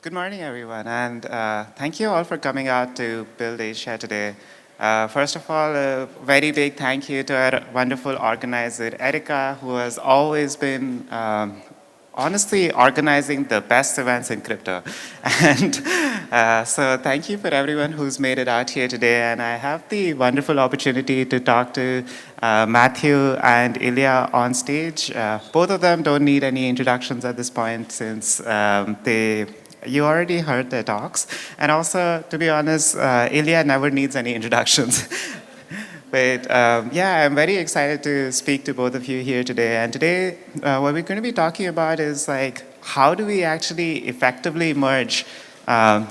Good morning, everyone, and thank you all for coming out to BUIDL Asia today. First of all, a very big thank you to our wonderful organizer, Erica, who has always been honestly organizing the best events in crypto. And so thank you for everyone who's made it out here today. And I have the wonderful opportunity to talk to Matthew and Illia on stage. Both of them don't need any introductions at this point since you already heard their talks. And also, to be honest, Illia never needs any introductions. But yeah, I'm very excited to speak to both of you here today. And today, what we're going to be talking about is like, how do we actually effectively merge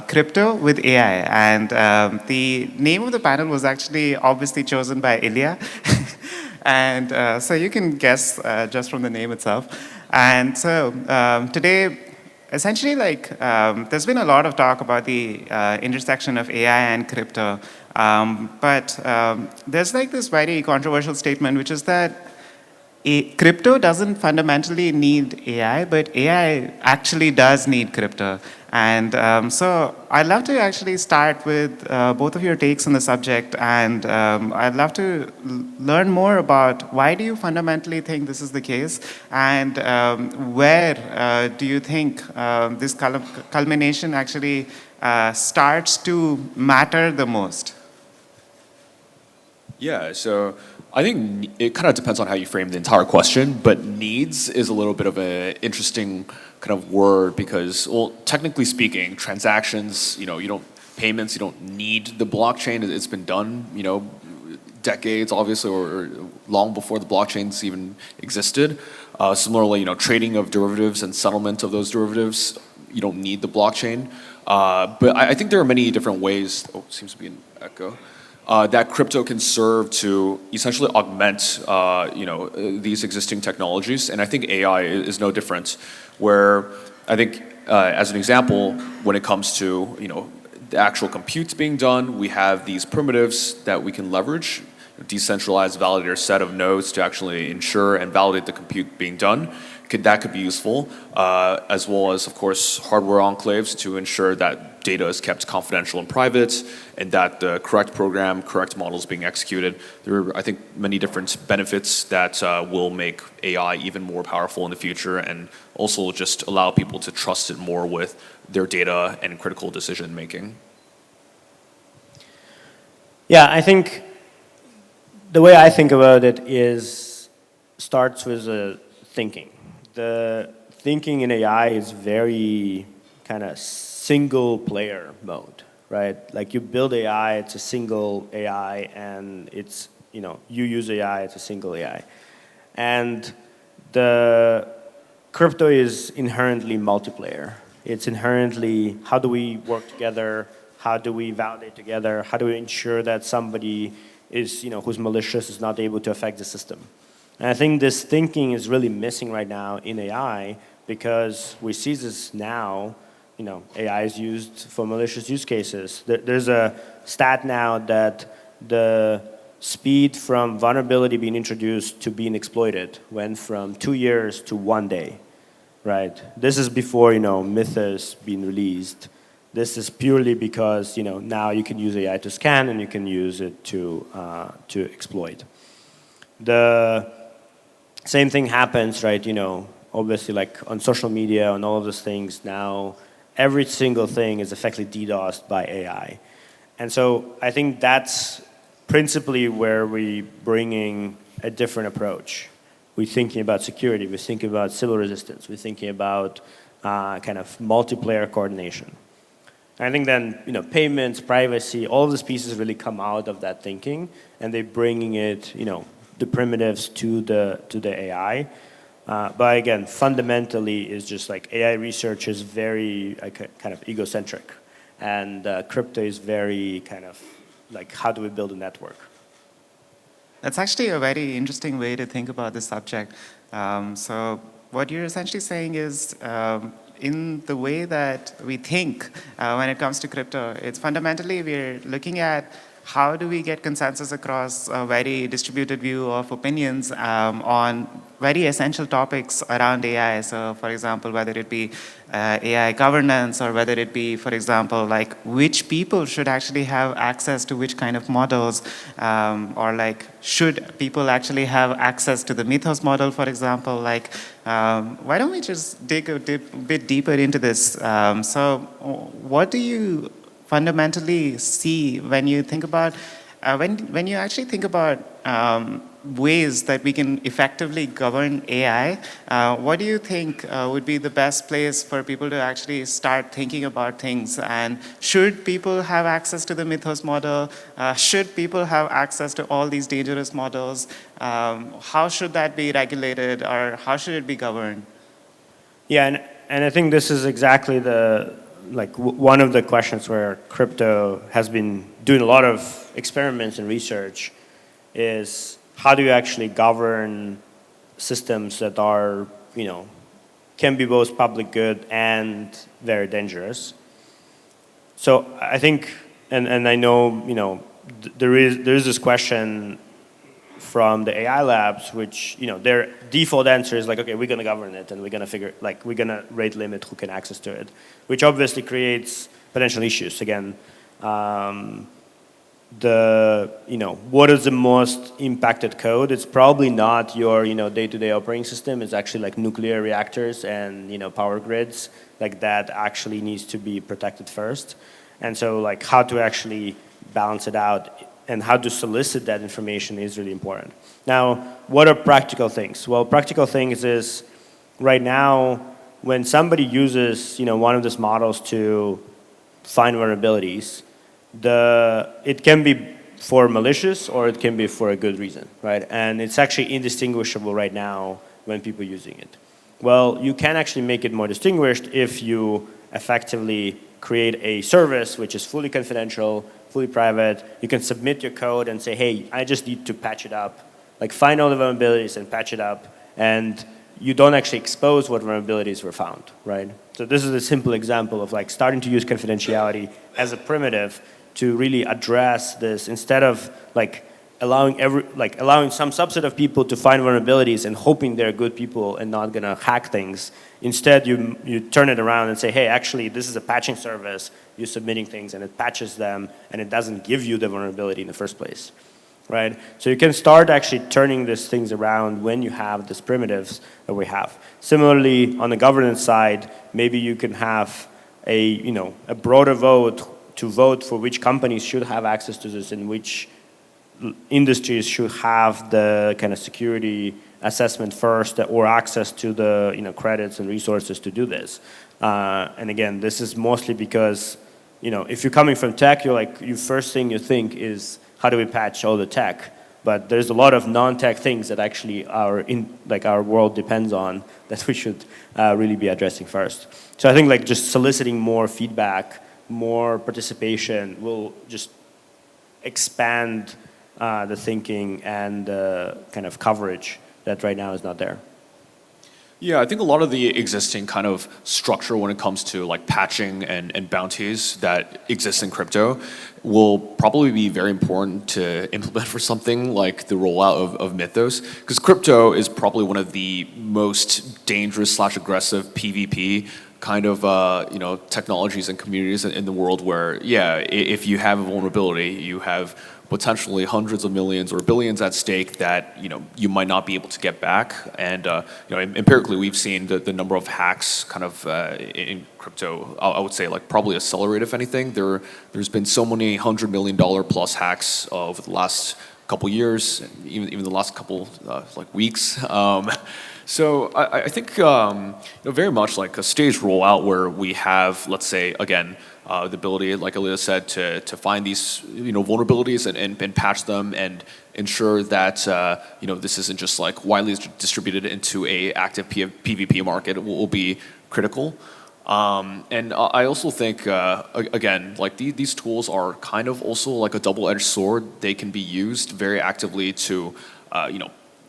crypto with AI? And the name of the panel was actually obviously chosen by Illia. And so you can guess just from the name itself. And so today, essentially, there's been a lot of talk about the intersection of AI and crypto. But there's like this very controversial statement, which is that crypto doesn't fundamentally need AI, but AI actually does need crypto. And so I'd love to actually start with both of your takes on the subject, and I'd love to learn more about why do you fundamentally think this is the case, and where do you think this culmination actually starts to matter the most? Yeah, so I think it kind of depends on how you frame the entire question, but needs is a little bit of an interesting kind of word because, well, technically speaking, transactions, payments, you don't need the blockchain. It's been done, decades, obviously, or long before the blockchains even existed. Similarly, trading of derivatives and settlement of those derivatives, you don't need the blockchain. But I think there are many different ways. Oh, seems to be an echo. That crypto can serve to essentially augment, these existing technologies, and I think AI is no different. Where I think, as an example, when it comes to the actual compute being done, we have these primitives that we can leverage, decentralized validator set of nodes to actually ensure and validate the compute being done. That could be useful, as well as, of course, hardware enclaves to ensure that data is kept confidential and private, and that the correct program, correct model is being executed. There are, I think, many different benefits that will make AI even more powerful in the future, and also just allow people to trust it more with their data and critical decision making. Yeah, I think the way I think about it starts with thinking. The thinking in AI is very kind of single player mode, right? Like you build AI, it's a single AI, and it's, you use AI, it's a single AI. And the crypto is inherently multiplayer. It's inherently, how do we work together? How do we validate together? How do we ensure that somebody is, who's malicious is not able to affect the system? And I think this thinking is really missing right now in AI because we see this now, AI is used for malicious use cases. There's a stat now that the speed from vulnerability being introduced to being exploited went from 2 years to 1 day, right? This is before, Mythos being released. This is purely because, now you can use AI to scan and you can use it to exploit. The same thing happens, right? Obviously, like on social media and all of those things now, every single thing is effectively DDoSed by AI. And so I think that's principally where we're bringing a different approach. We're thinking about security, we're thinking about civil resistance, we're thinking about kind of multiplayer coordination. And I think then, payments, privacy, all of these pieces really come out of that thinking, and they're bringing it, the primitives to the AI. But again, fundamentally, is just like AI research is very kind of egocentric, and crypto is very kind of like, how do we build a network? That's actually a very interesting way to think about this subject. So what you're essentially saying is, in the way that we think when it comes to crypto, it's fundamentally we're looking at how do we get consensus across a very distributed view of opinions on very essential topics around AI? So, for example, whether it be AI governance, or whether it be, for example, like which people should actually have access to which kind of models, or like should people actually have access to the Mythos model, for example? Like, why don't we just dig a bit deeper into this? So, what do you fundamentally see when you think about when you actually think about ways that we can effectively govern AI? What do you think would be the best place for people to actually start thinking about things? And should people have access to the Mythos model? Should people have access to all these dangerous models? How should that be regulated, or how should it be governed? Yeah, and I think this is exactly one of the questions where crypto has been doing a lot of experiments and research is how do you actually govern systems that are, can be both public good and very dangerous. So I think, and I know, there is this question from the AI labs, which, their default answer is like, okay, we're going to govern it, and we're going to we're going to rate limit who can access to it, which obviously creates potential issues. Again, what is the most impacted code? It's probably not your, day-to-day operating system. It's actually like nuclear reactors and, power grids. Like that actually needs to be protected first. And so like how to actually balance it out and how to solicit that information is really important. Now, what are practical things? Well, practical things is right now when somebody uses, one of these models to find vulnerabilities, it can be for malicious or it can be for a good reason, right? And it's actually indistinguishable right now when people are using it. Well, you can actually make it more distinguished if you effectively create a service which is fully confidential, fully private. You can submit your code and say, hey, I just need to patch it up. Like find all the vulnerabilities and patch it up. And you don't actually expose what vulnerabilities were found, right? So this is a simple example of like starting to use confidentiality as a primitive to really address this instead of like allowing some subset of people to find vulnerabilities and hoping they're good people and not gonna hack things. Instead, you turn it around and say, hey, actually, this is a patching service. You're submitting things and it patches them and it doesn't give you the vulnerability in the first place, right? So you can start actually turning these things around when you have these primitives that we have. Similarly, on the governance side, maybe you can have a broader vote to vote for which companies should have access to this and which industries should have the kind of security assessment first or access to the credits and resources to do this. And again, this is mostly because if you're coming from tech, your first thing you think is how do we patch all the tech? But there's a lot of non-tech things that actually our world depends on that we should really be addressing first. So I think just soliciting more feedback, more participation will just expand the thinking and kind of coverage that right now is not there. Yeah, I think a lot of the existing kind of structure when it comes to like patching and bounties that exist in crypto will probably be very important to implement for something like the rollout of Mythos, because crypto is probably one of the most dangerous / aggressive PvP kind of technologies and communities in the world where, yeah, if you have a vulnerability, you have potentially hundreds of millions or billions at stake that you might not be able to get back. And empirically, we've seen the number of hacks kind of in crypto. I would say probably accelerate if anything. There's been so many $100 million plus hacks over the last couple years, even the last couple weeks. So I think very much like a staged rollout where we have, let's say, again, the ability, like Illia said, to find these vulnerabilities and patch them and ensure that this isn't just widely distributed into a active PvP market will be critical. And I also think again these tools are kind of also like a double-edged sword. They can be used very actively to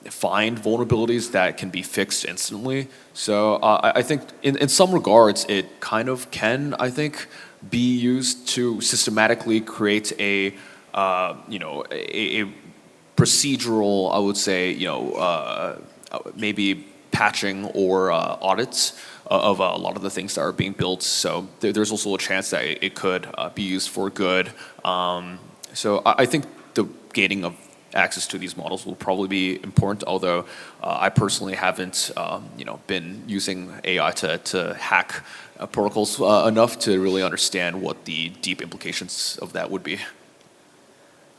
find vulnerabilities that can be fixed instantly. So I think in some regards it kind of can, I think, be used to systematically create a a procedural, I would say, maybe patching or audits of a lot of the things that are being built. So there's also a chance that it could be used for good. So I think the gating of access to these models will probably be important, although I personally haven't been using AI to hack protocols enough to really understand what the deep implications of that would be.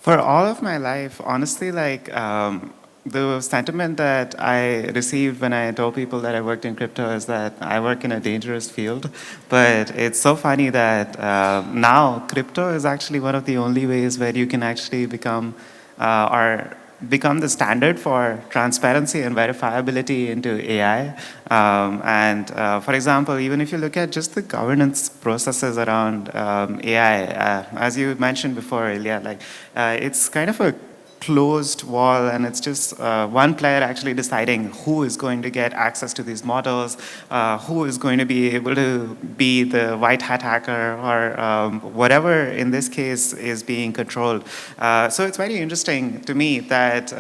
For all of my life, honestly, the sentiment that I received when I told people that I worked in crypto is that I work in a dangerous field. But it's so funny that now crypto is actually one of the only ways where you can actually become the standard for transparency and verifiability into AI. For example, even if you look at just the governance processes around AI, as you mentioned before, Illia, it's kind of a closed wall, and it's just one player actually deciding who is going to get access to these models, who is going to be able to be the white hat hacker, or whatever in this case is being controlled. So it's very interesting to me that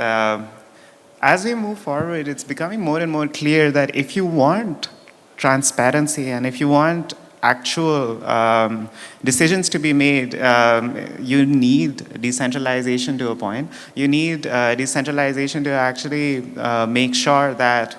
as we move forward, it's becoming more and more clear that if you want transparency and if you want actual decisions to be made, you need decentralization to a point. You need decentralization to actually make sure that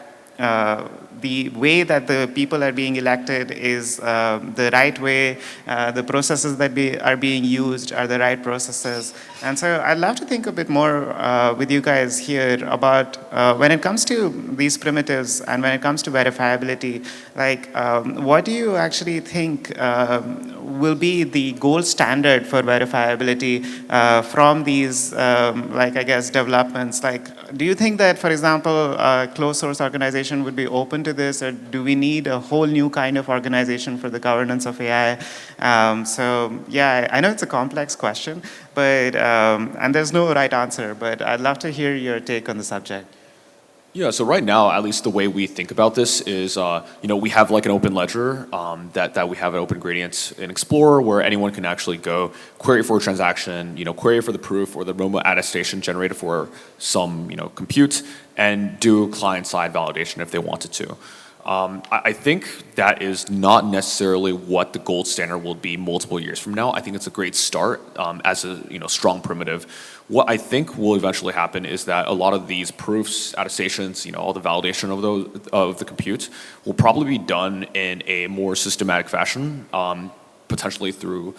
the way that the people are being elected is the right way, the processes that are being used are the right processes. And so I'd love to think a bit more with you guys here about when it comes to these primitives and when it comes to verifiability, what do you actually think will be the gold standard for verifiability from these, I guess, developments? Do you think that, for example, a closed source organization would be open to this, or do we need a whole new kind of organization for the governance of AI? So yeah, I know it's a complex question, but and there's no right answer, but I'd love to hear your take on the subject. Yeah, so right now, at least the way we think about this is, we have like an open ledger that we have an OpenGradient in Explorer where anyone can actually go query for a transaction, query for the proof or the remote attestation generated for some, compute, and do client-side validation if they wanted to. I think that is not necessarily what the gold standard will be multiple years from now. I think it's a great start as a strong primitive. What I think will eventually happen is that a lot of these proofs, attestations, all the validation of the compute will probably be done in a more systematic fashion. Potentially through,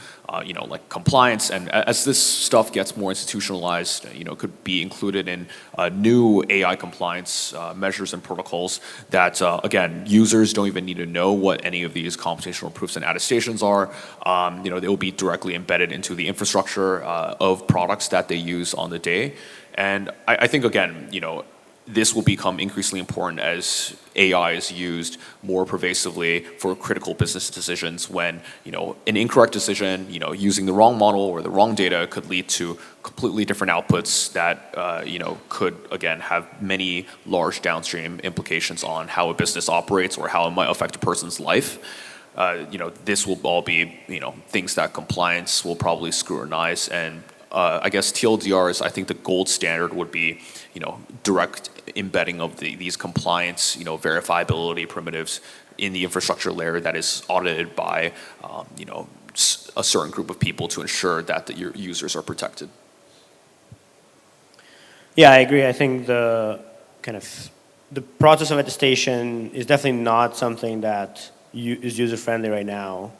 compliance, and as this stuff gets more institutionalized, could be included in new AI compliance measures and protocols that, again, users don't even need to know what any of these computational proofs and attestations are. They will be directly embedded into the infrastructure of products that they use on the day. And I think, again, this will become increasingly important as AI is used more pervasively for critical business decisions when, an incorrect decision, using the wrong model or the wrong data could lead to completely different outputs that, could, again, have many large downstream implications on how a business operates or how it might affect a person's life. This will all be, things that compliance will probably scrutinize. And I guess TLDR is, I think the gold standard would be, direct embedding of these compliance, verifiability primitives in the infrastructure layer that is audited by, a certain group of people to ensure that your users are protected. Yeah, I agree. I think the process of attestation is definitely not something that is user-friendly right now.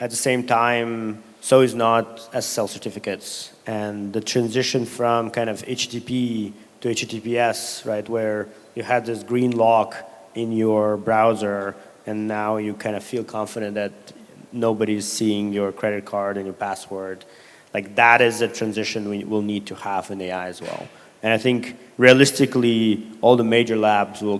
At the same time, so is not SSL certificates. And the transition from kind of HTTP to HTTPS, right, where you had this green lock in your browser, and now you kind of feel confident that nobody's seeing your credit card and your password. That is a transition we will need to have in AI as well. And I think realistically, all the major labs will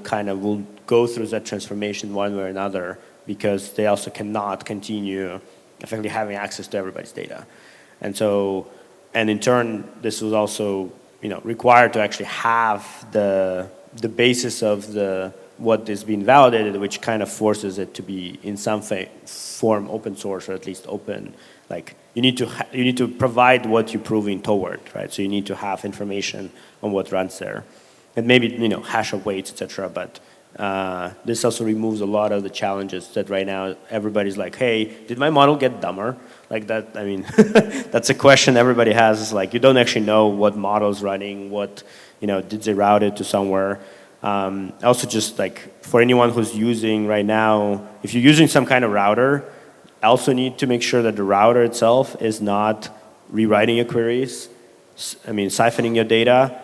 go through that transformation one way or another, because they also cannot continue effectively having access to everybody's data. And in turn, this was also required to actually have the basis of what is being validated, which kind of forces it to be in some form open source, or at least open Like you need to provide what you're proving toward, right? So you need to have information on what runs there, and maybe hash of weights, etc. But this also removes a lot of the challenges that right now everybody's like, hey, did my model get dumber? Like that, I mean, that's a question everybody has. Is like you don't actually know what model's running, what, did they route it to somewhere? Also just like for anyone who's using right now, if you're using some kind of router, also need to make sure that the router itself is not rewriting your queries, siphoning your data.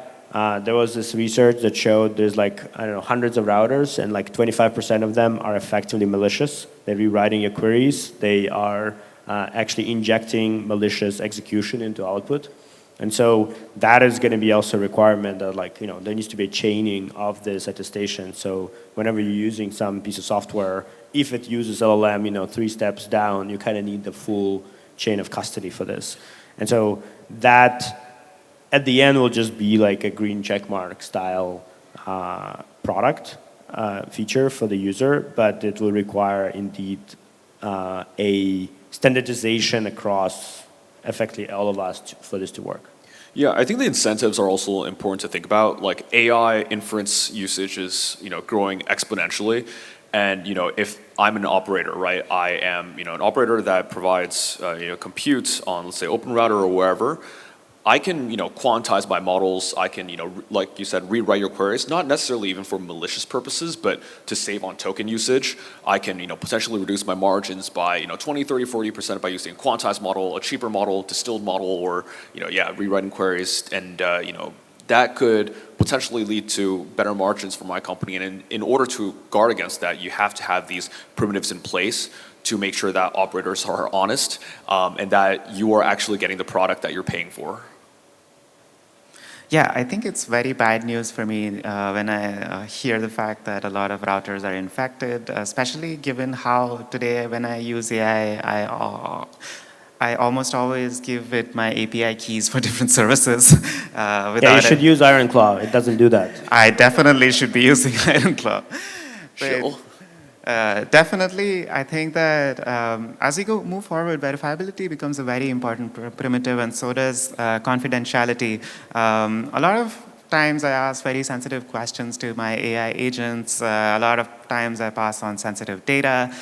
There was this research that showed there's like, I don't know, hundreds of routers and like 25% of them are effectively malicious. They're rewriting your queries. They are actually injecting malicious execution into output. And so that is going to be also a requirement that like, there needs to be a chaining of this attestation. So whenever you're using some piece of software, if it uses LLM, 3 steps down, you kind of need the full chain of custody for this. And so that at the end will just be like a green checkmark style product feature for the user, but it will require indeed a standardization across effectively all of us for this to work. Yeah, I think the incentives are also important to think about. Like AI inference usage is, growing exponentially. And, if I'm an operator, right, I am, an operator that provides, compute on, let's say, OpenRouter or wherever, I can, quantize my models. I can, like you said, rewrite your queries, not necessarily even for malicious purposes, but to save on token usage. I can, potentially reduce my margins by, 20, 30, 40% by using a quantized model, a cheaper model, distilled model, or, rewriting queries. And, that could potentially lead to better margins for my company. And in order to guard against that, you have to have these primitives in place to make sure that operators are honest and that you are actually getting the product that you're paying for. Yeah, I think it's very bad news for me when I hear the fact that a lot of routers are infected, especially given how today when I use AI, I almost always give it my API keys for different services. Yeah, you should use IronClaw. It doesn't do that. I definitely should be using IronClaw. Sure. Definitely, I think that as we move forward, verifiability becomes a very important primitive, and so does confidentiality. A lot of times I ask very sensitive questions to my AI agents. A lot of times I pass on sensitive data.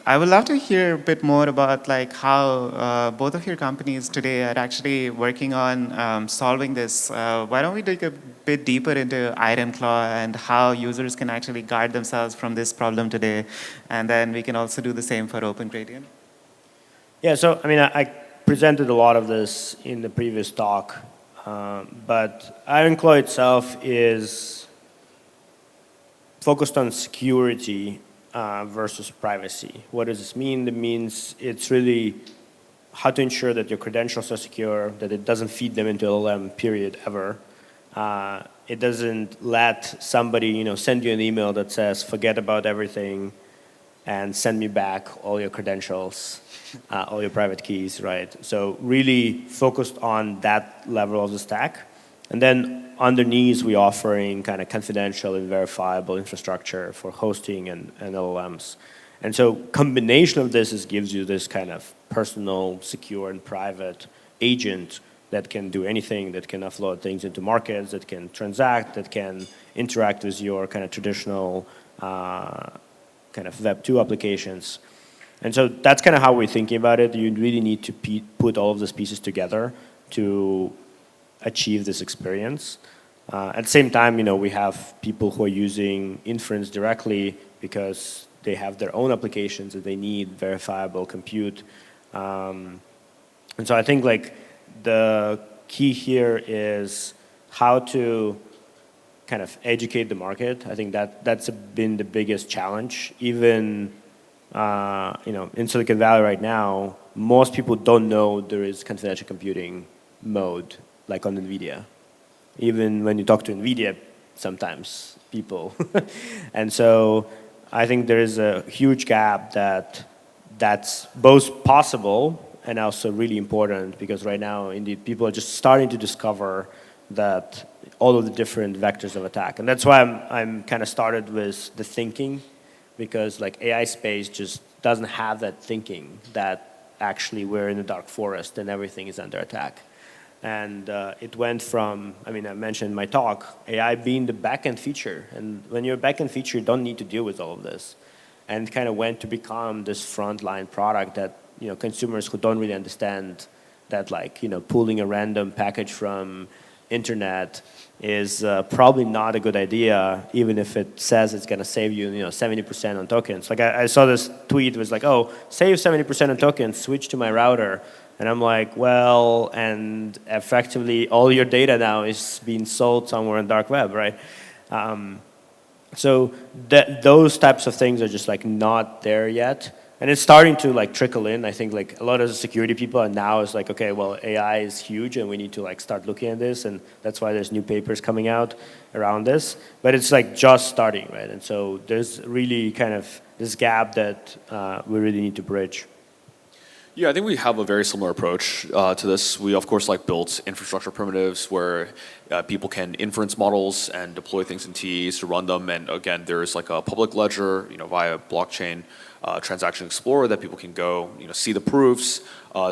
I would love to hear a bit more about like how both of your companies today are actually working on solving this. Why don't we dig a bit deeper into IronClaw and how users can actually guard themselves from this problem today, and then we can also do the same for OpenGradient. Yeah, so I presented a lot of this in the previous talk, but IronClaw itself is focused on security versus privacy. What does this mean? It means it's really how to ensure that your credentials are secure, that it doesn't feed them into LLM, period, ever. It doesn't let somebody send you an email that says, forget about everything and send me back all your credentials, all your private keys, right? So really focused on that level of the stack. And then underneath, we're offering kind of confidential and verifiable infrastructure for hosting and LLMs. And so combination of this gives you this kind of personal, secure, and private agent that can do anything, that can offload things into markets, that can transact, that can interact with your kind of traditional kind of Web 2 applications. And so that's kind of how we're thinking about it. You really need to put all of these pieces together to achieve this experience. At the same time, we have people who are using inference directly because they have their own applications that they need verifiable compute. And so I think like the key here is how to kind of educate the market. I think that's been the biggest challenge. Even in Silicon Valley right now, most people don't know there is confidential computing mode like on NVIDIA. Even when you talk to NVIDIA, sometimes people. And so I think there is a huge gap that's both possible and also really important, because right now, indeed, people are just starting to discover that all of the different vectors of attack. And that's why I'm kind of started with the thinking, because like AI space just doesn't have that thinking that actually we're in a dark forest and everything is under attack. And it went from, I mean, I mentioned in my talk, AI being the backend feature. And when you're a backend feature, you don't need to deal with all of this. And kind of went to become this frontline product that, you know, consumers who don't really understand that, like, you know, pulling a random package from internet is probably not a good idea, even if it says it's going to save you, you know, 70% on tokens. Like I saw this tweet, it was like, oh, save 70% on tokens, switch to my router. And I'm like, well, and effectively all your data now is being sold somewhere on dark web, right? So those types of things are just like not there yet. And it's starting to like trickle in. I think like a lot of the security people are now is like, okay, well, AI is huge and we need to like start looking at this. And that's why there's new papers coming out around this. But it's like just starting, right? And so there's really kind of this gap that we really need to bridge. Yeah, I think we have a very similar approach to this. We, of course, like built infrastructure primitives where people can inference models and deploy things in TEs to run them. And again, there's like a public ledger, you know, via blockchain transaction explorer that people can go, you know, see the proofs,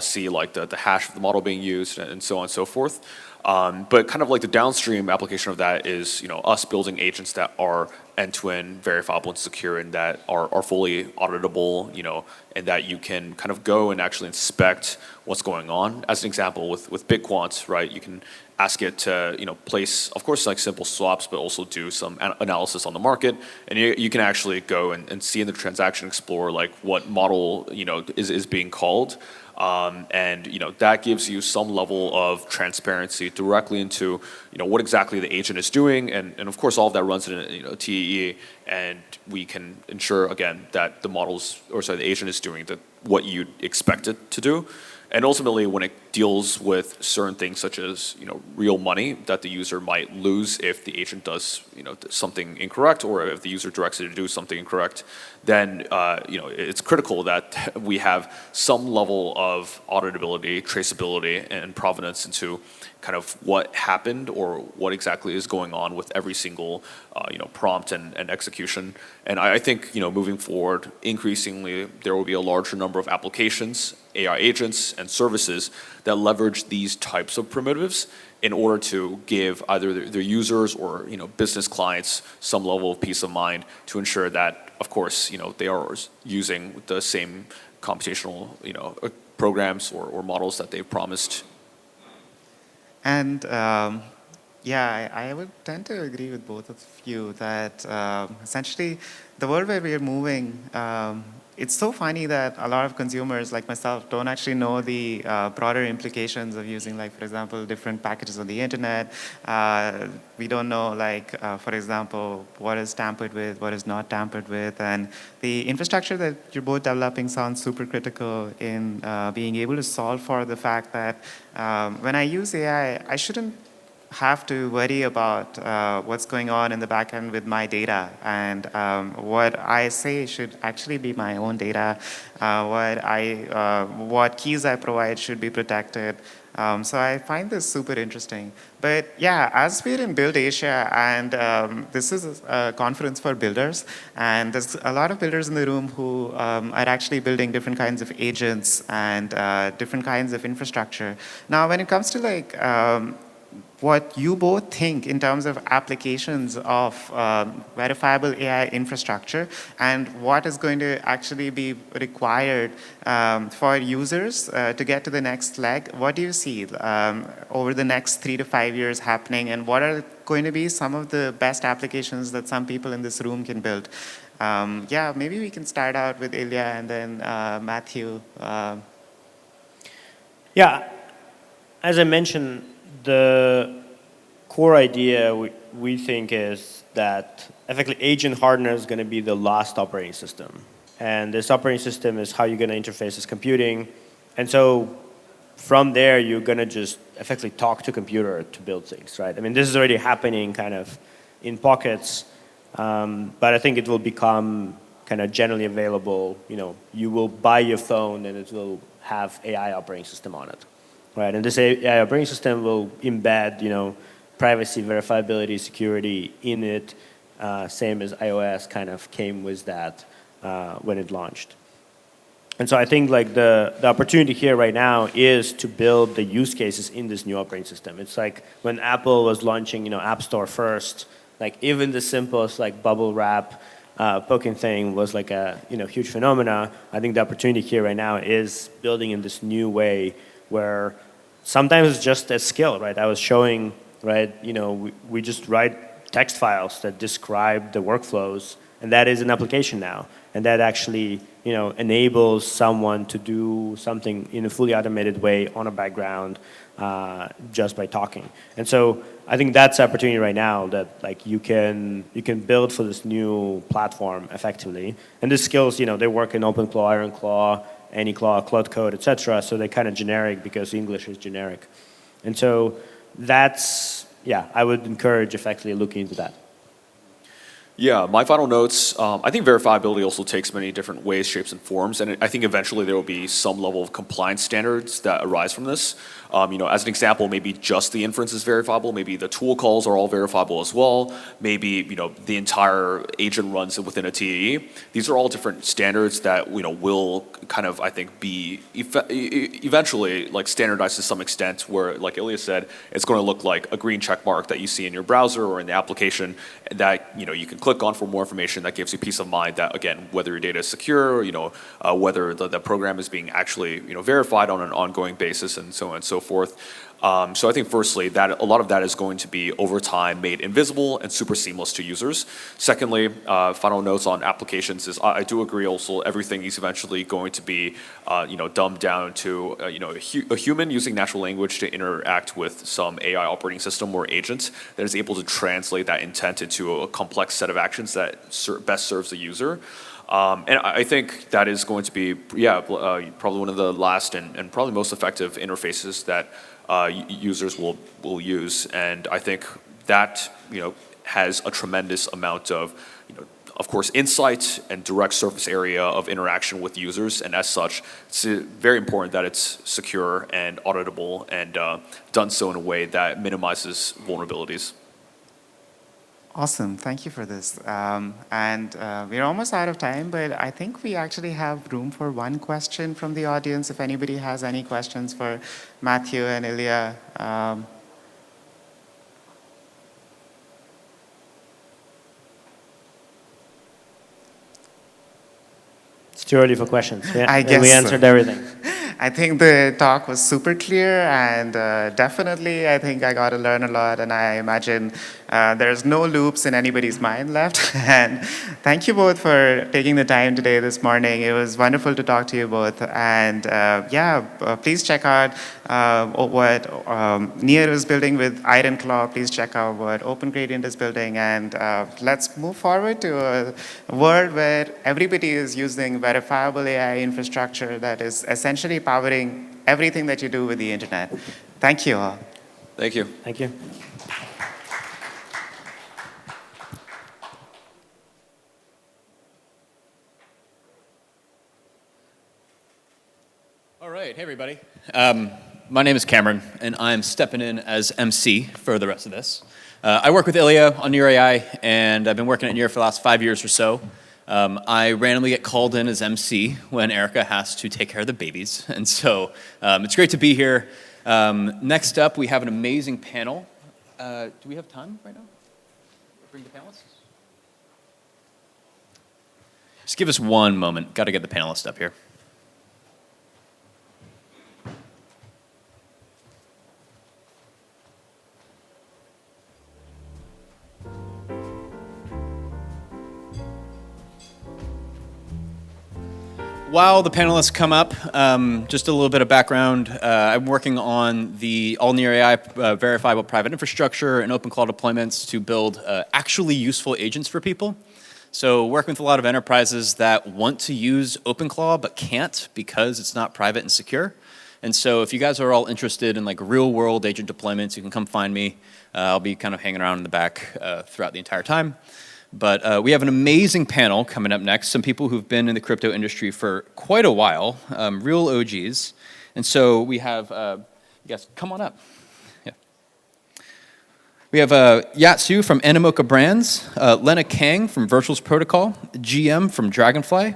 see like the hash of the model being used, and so on and so forth. But kind of like the downstream application of that is, you know, us building agents that are end-to-end verifiable and secure and that are fully auditable, you know, and that you can kind of go and actually inspect what's going on. As an example, with BitQuant, right, you can ask it to, you know, place, of course, like simple swaps, but also do some analysis on the market. And you can actually go and see in the transaction explorer, like what model, you know, is being called. And you know that gives you some level of transparency directly into, you know, what exactly the agent is doing, and of course all of that runs in a, you know, TEE, and we can ensure again that the the agent is doing what you expect it to do. And ultimately, when it deals with certain things such as, you know, real money that the user might lose if the agent does, you know, something incorrect, or if the user directs it to do something incorrect, then you know, it's critical that we have some level of auditability, traceability, and provenance into kind of what happened or what exactly is going on with every single you know, prompt and execution. And I think, you know, moving forward, increasingly there will be a larger number of applications, AI agents, and services that leverage these types of primitives in order to give either their users or, you know, business clients some level of peace of mind to ensure that, of course, you know, they are using the same computational, you know, programs or models that they've promised. And yeah, I would tend to agree with both of you that essentially the world where we are moving, it's so funny that a lot of consumers like myself don't actually know the broader implications of using, like, for example, different packages on the internet. We don't know, like, for example, what is tampered with, what is not tampered with. And the infrastructure that you're both developing sounds super critical in being able to solve for the fact that when I use AI, I shouldn't have to worry about what's going on in the back end with my data, and what I say should actually be my own data. What keys I provide should be protected. So I find this super interesting. But yeah, as we're in BUIDL Asia, and this is a conference for builders, and there's a lot of builders in the room who are actually building different kinds of agents and different kinds of infrastructure. Now, when it comes to like what you both think in terms of applications of verifiable AI infrastructure and what is going to actually be required for users to get to the next leg, what do you see over the next 3 to 5 years happening, and what are going to be some of the best applications that some people in this room can build? Yeah, maybe we can start out with Illia and then Matthew. Yeah, as I mentioned, the core idea we think is that effectively agent hardener is going to be the last operating system. And this operating system is how you're going to interface this computing. And so from there, you're going to just effectively talk to computer to build things, right? I mean, this is already happening kind of in pockets, but I think it will become kind of generally available. You know, you will buy your phone and it will have AI operating system on it. Right, and this AI operating system will embed, you know, privacy, verifiability, security in it, same as iOS kind of came with that when it launched. And so I think like the opportunity here right now is to build the use cases in this new operating system. It's like when Apple was launching, App Store first, like even the simplest like bubble wrap poking thing was like a huge phenomena. I think the opportunity here right now is building in this new way where sometimes it's just a skill, right? I was showing, right, we just write text files that describe the workflows, and that is an application now. And that actually, enables someone to do something in a fully automated way on a background just by talking. And so I think that's the opportunity right now that like you can build for this new platform effectively. And these skills, they work in OpenClaw, IronClaw, AnyClaw, Cloud Code, etc. So they're kind of generic because English is generic. And so that's, I would encourage effectively looking into that. Yeah, my final notes, I think verifiability also takes many different ways, shapes, and forms, and I think eventually there will be some level of compliance standards that arise from this. As an example, maybe just the inference is verifiable, maybe the tool calls are all verifiable as well, maybe the entire agent runs within a TAE. These are all different standards that will kind of, I think, be eventually like standardized to some extent where, like Illia said, it's going to look like a green check mark that you see in your browser or in the application that you can click on for more information that gives you peace of mind that, again, whether your data is secure, whether the program is being actually verified on an ongoing basis, and so on and so forth. So I think firstly that a lot of that is going to be over time made invisible and super seamless to users. Secondly, final notes on applications is I do agree also everything is eventually going to be dumbed down to a human using natural language to interact with some AI operating system or agent that is able to translate that intent into a complex set of actions that best serves the user. And I think that is going to be, probably one of the last and probably most effective interfaces that users will use. And I think that, has a tremendous amount of course, insight and direct surface area of interaction with users. And as such, it's very important that it's secure and auditable and done so in a way that minimizes vulnerabilities. Awesome, thank you for this. And we're almost out of time, but I think we actually have room for one question from the audience. If anybody has any questions for Matthew and Illia. It's too early for questions. Yeah, I guess we answered everything. I think the talk was super clear, and definitely I think I got to learn a lot, and I imagine there's no loops in anybody's mind left. And thank you both for taking the time today, this morning. It was wonderful to talk to you both. And please check out what Near is building with IronClaw. Please check out what OpenGradient is building, and let's move forward to a world where everybody is using verifiable AI infrastructure that is essentially powering everything that you do with the internet. Thank you all. Thank you. Thank you. All right, hey everybody. My name is Cameron, and I'm stepping in as MC for the rest of this. I work with Illia on Near AI, and I've been working at Near for the last 5 years or so. I randomly get called in as MC when Erica has to take care of the babies, and so it's great to be here. Next up, we have an amazing panel. Do we have time right now? Bring the panelists? Just give us one moment. Got to get the panelists up here. While the panelists come up, just a little bit of background. I'm working on the all Near AI verifiable private infrastructure and open cloud deployments to build actually useful agents for people. So working with a lot of enterprises that want to use OpenClaw but can't because it's not private and secure. And so if you guys are all interested in like real world agent deployments, you can come find me. I'll be kind of hanging around in the back throughout the entire time. But we have an amazing panel coming up next, some people who've been in the crypto industry for quite a while, real OGs. And so we have, you guys, come on up. Yeah. We have Yatsu from Animoca Brands, Lena Kang from Virtuals Protocol, GM from Dragonfly,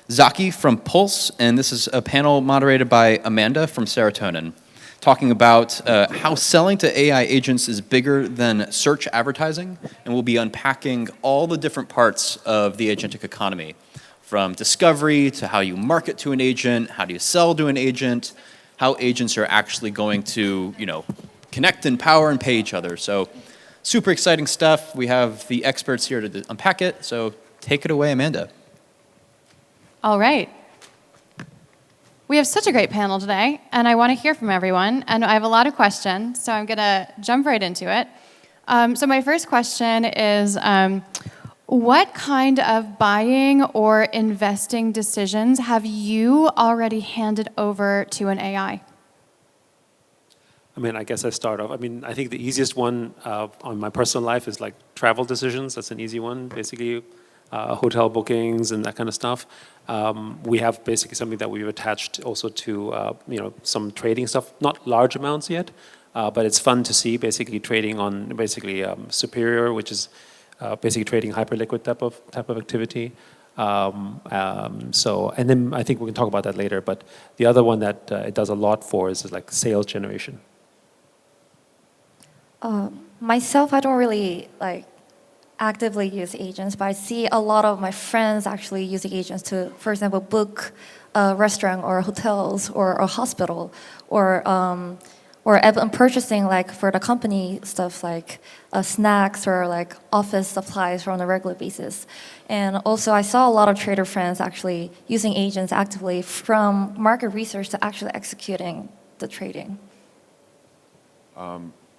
Zaki from Pulse, and this is a panel moderated by Amanda from Serotonin, talking about how selling to AI agents is bigger than search advertising, and we'll be unpacking all the different parts of the agentic economy, from discovery to how you market to an agent, how do you sell to an agent, how agents are actually going to, connect and power and pay each other. So super exciting stuff. We have the experts here to unpack it, so take it away, Amanda. All right. We have such a great panel today, and I want to hear from everyone, and I have a lot of questions, so I'm going to jump right into it. So my first question is, what kind of buying or investing decisions have you already handed over to an AI? I mean, I guess I start off. I mean, I think the easiest one on my personal life is like travel decisions. That's an easy one, basically. Hotel bookings and that kind of stuff. We have basically something that we've attached also to some trading stuff, not large amounts yet, but it's fun to see basically trading on basically Superior, which is basically trading hyperliquid type of activity. And then I think we can talk about that later. But the other one that it does a lot for is like sales generation. Myself, I don't really actively use agents, but I see a lot of my friends actually using agents to, for example, book a restaurant or hotels or a hospital, or I'm purchasing for the company stuff like snacks or office supplies on a regular basis. And also I saw a lot of trader friends actually using agents actively from market research to actually executing the trading.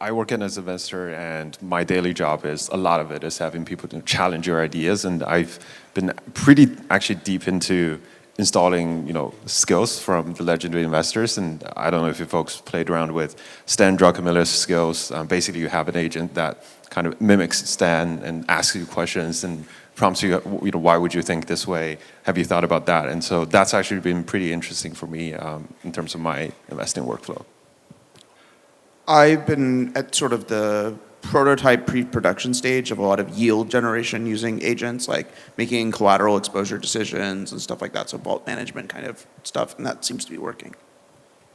I work in as an investor, and my daily job is, a lot of it is having people to challenge your ideas, and I've been pretty actually deep into installing skills from the legendary investors, and I don't know if you folks played around with Stan Druckenmiller's skills. Basically, you have an agent that kind of mimics Stan and asks you questions and prompts you, why would you think this way? Have you thought about that? And so that's actually been pretty interesting for me in terms of my investing workflow. I've been at sort of the prototype pre-production stage of a lot of yield generation using agents, like making collateral exposure decisions and stuff like that, so vault management kind of stuff, and that seems to be working.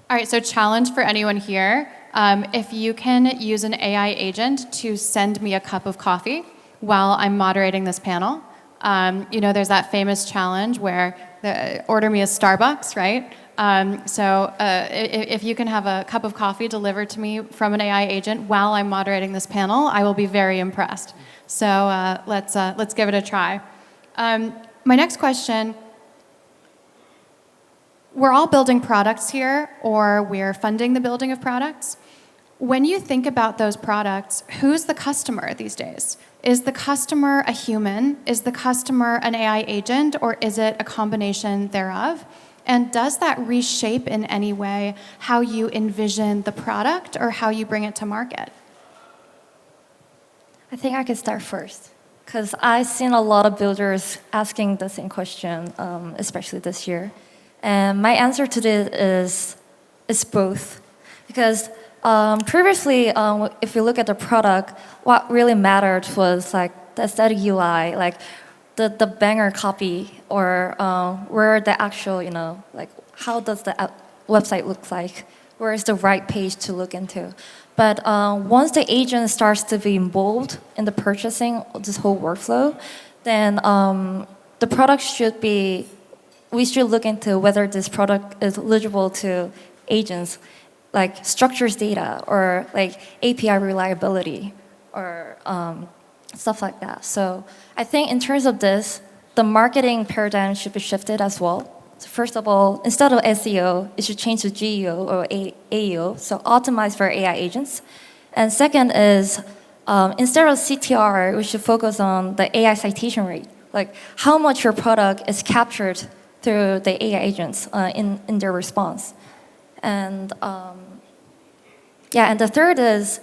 All right, so challenge for anyone here. If you can use an AI agent to send me a cup of coffee while I'm moderating this panel. There's that famous challenge where order me a Starbucks, right? If you can have a cup of coffee delivered to me from an AI agent while I'm moderating this panel, I will be very impressed. So let's give it a try. My next question, we're all building products here, or we're funding the building of products. When you think about those products, who's the customer these days? Is the customer a human? Is the customer an AI agent? Or is it a combination thereof? And does that reshape in any way how you envision the product or how you bring it to market? I think I can start first, because I've seen a lot of builders asking the same question, especially this year. And my answer to this is both. Because previously, if you look at the product, what really mattered was the aesthetic UI, the banger copy, or where the actual, how does the website look like? Where is the right page to look into? But once the agent starts to be involved in the purchasing of this whole workflow, then the product we should look into whether this product is eligible to agents, like structures data, or API reliability, or stuff like that. So I think in terms of this, the marketing paradigm should be shifted as well. So first of all, instead of SEO, it should change to GEO or AEO, so optimized for AI agents. And second is, instead of CTR, we should focus on the AI citation rate, like how much your product is captured through the AI agents in their response. And and the third is,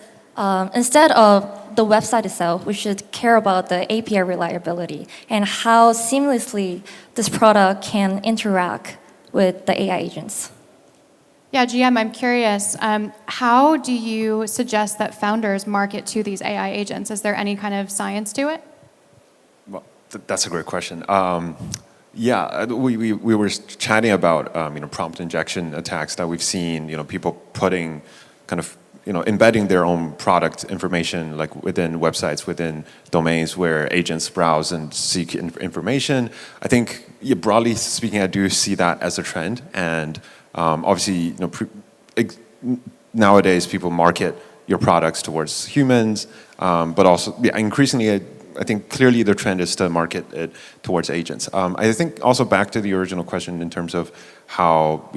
instead of the website itself, we should care about the API reliability and how seamlessly this product can interact with the AI agents. Yeah, GM, I'm curious, how do you suggest that founders market to these AI agents? Is there any kind of science to it? Well, that's a great question. Yeah, we were chatting about prompt injection attacks that we've seen. People putting kind of embedding their own product information like within websites, within domains where agents browse and seek information. I think broadly speaking, I do see that as a trend, and obviously nowadays people market your products towards humans, but also increasingly. I think clearly the trend is to market it towards agents. I think also back to the original question in terms of how,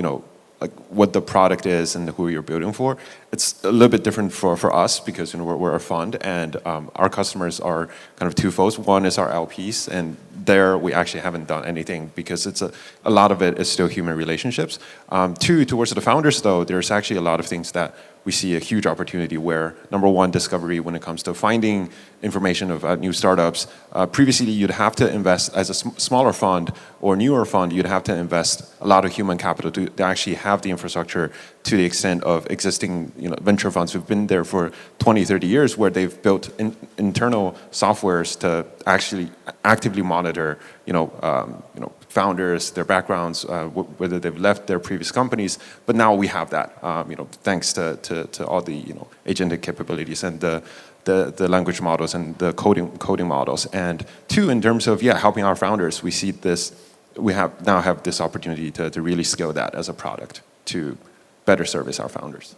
like what the product is and who you're building for. It's a little bit different for us because we're a fund, and our customers are kind of twofold. One is our LPs, and there we actually haven't done anything because it's a lot of it is still human relationships. Two, towards the founders though, there's actually a lot of things that we see a huge opportunity where, number one, discovery when it comes to finding information about new startups. Previously, you'd have to invest, as a smaller fund or newer fund, you'd have to invest a lot of human capital to actually have the infrastructure to the extent of existing venture funds who've been there for 20, 30 years, where they've built internal softwares to actually actively monitor founders, their backgrounds, whether they've left their previous companies. But now we have that, thanks to all the agentic capabilities and the language models and the coding models. And two, in terms of helping our founders, we see this. We now have this opportunity to really scale that as a product to better service our founders.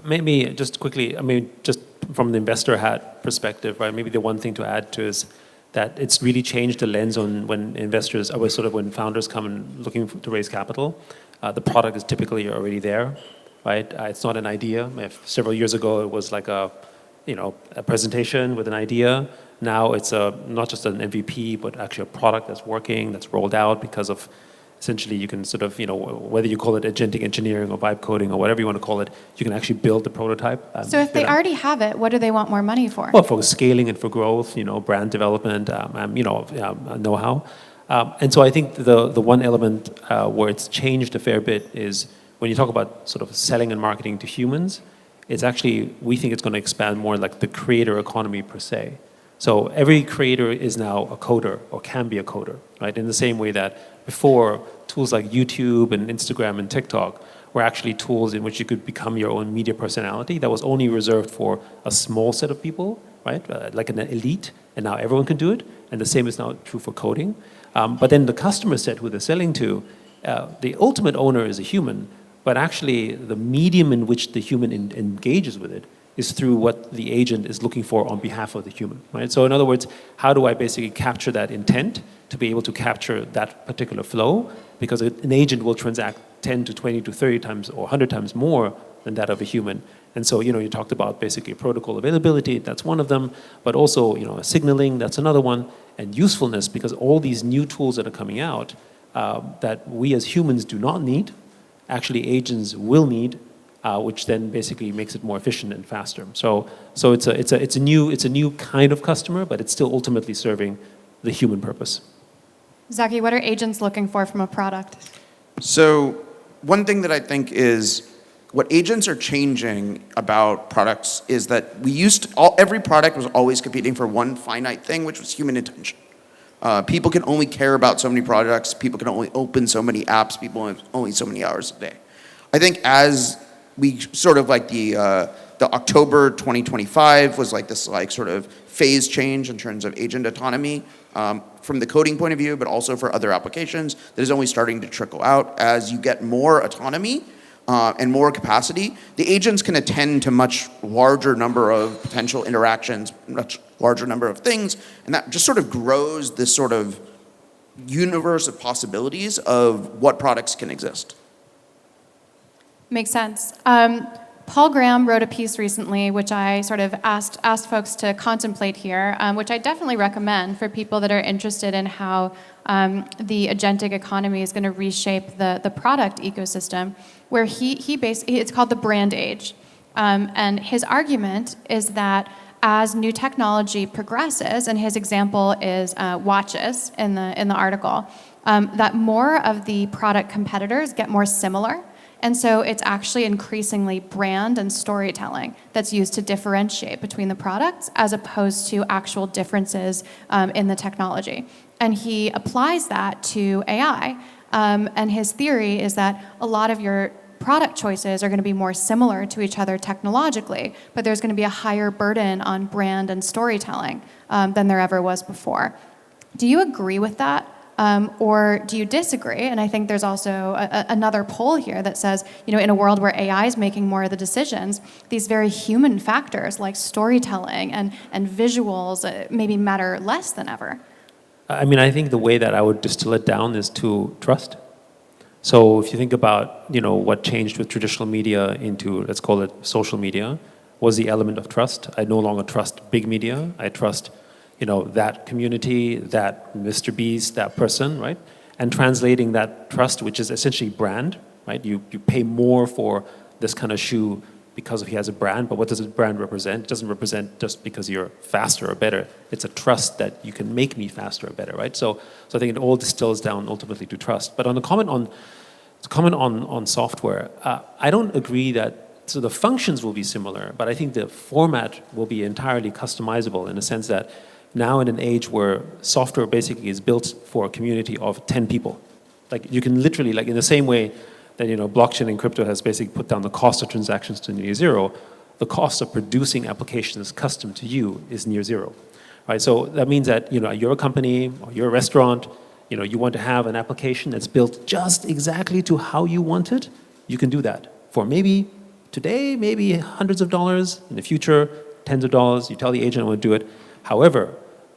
Maybe just quickly, just from the investor hat perspective, right? Maybe the one thing to add to is that it's really changed the lens on when investors, or when founders come and looking to raise capital. The product is typically already there, right? It's not an idea. Several years ago, it was like a presentation with an idea. Now it's not just an MVP, but actually a product that's working, that's rolled out because of. Essentially, you can sort of, whether you call it agentic engineering or vibe coding or whatever you want to call it, you can actually build the prototype. So if they already have it, what do they want more money for? Well, for scaling and for growth, brand development, know-how. And so I think the one element where it's changed a fair bit is when you talk about sort of selling and marketing to humans, it's actually, we think it's going to expand more like the creator economy per se. So every creator is now a coder or can be a coder, right? In the same way that before, tools like YouTube and Instagram and TikTok were actually tools in which you could become your own media personality. That was only reserved for a small set of people, right? Like an elite, and now everyone can do it. And the same is now true for coding. But then the customer set who they're selling to, the ultimate owner is a human, but actually the medium in which the human engages with it is through what the agent is looking for on behalf of the human, right? So in other words, how do I basically capture that intent to be able to capture that particular flow? Because an agent will transact 10 to 20 to 30 times or 100 times more than that of a human. And so, you talked about basically protocol availability, that's one of them, but also, signaling, that's another one, and usefulness, because all these new tools that are coming out that we as humans do not need, actually agents will need, which then basically makes it more efficient and faster. So it's a new kind of customer, but it's still ultimately serving the human purpose. Zaki, what are agents looking for from a product? So one thing that I think is what agents are changing about products is that every product was always competing for one finite thing, which was human attention. People can only care about so many products. People can only open so many apps. People have only so many hours a day. I think as we sort of like the October 2025 was like this like sort of phase change in terms of agent autonomy from the coding point of view, but also for other applications that is only starting to trickle out. As you get more autonomy and more capacity, the agents can attend to much larger number of potential interactions, much larger number of things, and that just sort of grows this sort of universe of possibilities of what products can exist. Makes sense. Paul Graham wrote a piece recently, which I sort of asked folks to contemplate here, which I definitely recommend for people that are interested in how the agentic economy is going to reshape the product ecosystem, where he basically, it's called the brand age. And his argument is that as new technology progresses, and his example is watches in the article, that more of the product competitors get more similar, And so it's actually increasingly brand and storytelling that's used to differentiate between the products as opposed to actual differences in the technology. And he applies that to AI. And his theory is that a lot of your product choices are going to be more similar to each other technologically, but there's going to be a higher burden on brand and storytelling than there ever was before. Do you agree with that? Or do you disagree? And I think there's also another poll here that says, in a world where AI is making more of the decisions, these very human factors like storytelling and visuals maybe matter less than ever. I mean, I think the way that I would distill it down is to trust. So if you think about, what changed with traditional media into, let's call it social media, was the element of trust. I no longer trust big media. I trust, that community, that Mr. Beast, that person, right? And translating that trust, which is essentially brand, right? You pay more for this kind of shoe because he has a brand, but what does a brand represent? It doesn't represent just because you're faster or better. It's a trust that you can make me faster or better, right? So I think it all distills down ultimately to trust. But on the comment on software, I don't agree that, so the functions will be similar, but I think the format will be entirely customizable in the sense that now in an age where software basically is built for a community of 10 people. Like you can literally, like in the same way that blockchain and crypto has basically put down the cost of transactions to near zero, the cost of producing applications custom to you is near zero, right? So that means that you're a company or you're a restaurant, you want to have an application that's built just exactly to how you want it. You can do that for maybe today, maybe hundreds of dollars, in the future, tens of dollars. You tell the agent I want to do it. However,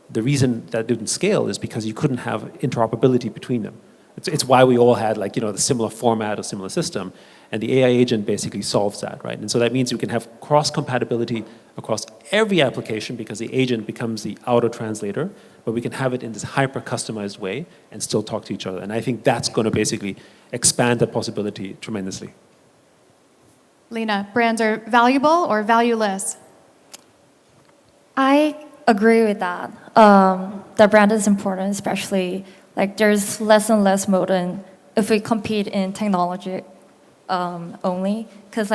the reason that didn't scale is because you couldn't have interoperability between them. It's why we all had the similar format or similar system, and the AI agent basically solves that, right? And so that means you can have cross-compatibility across every application because the agent becomes the auto-translator, but we can have it in this hyper-customized way and still talk to each other. And I think that's going to basically expand that possibility tremendously. Lena, brands are valuable or valueless? I agree with that. The brand is important, especially there's less and less modern if we compete in technology only, because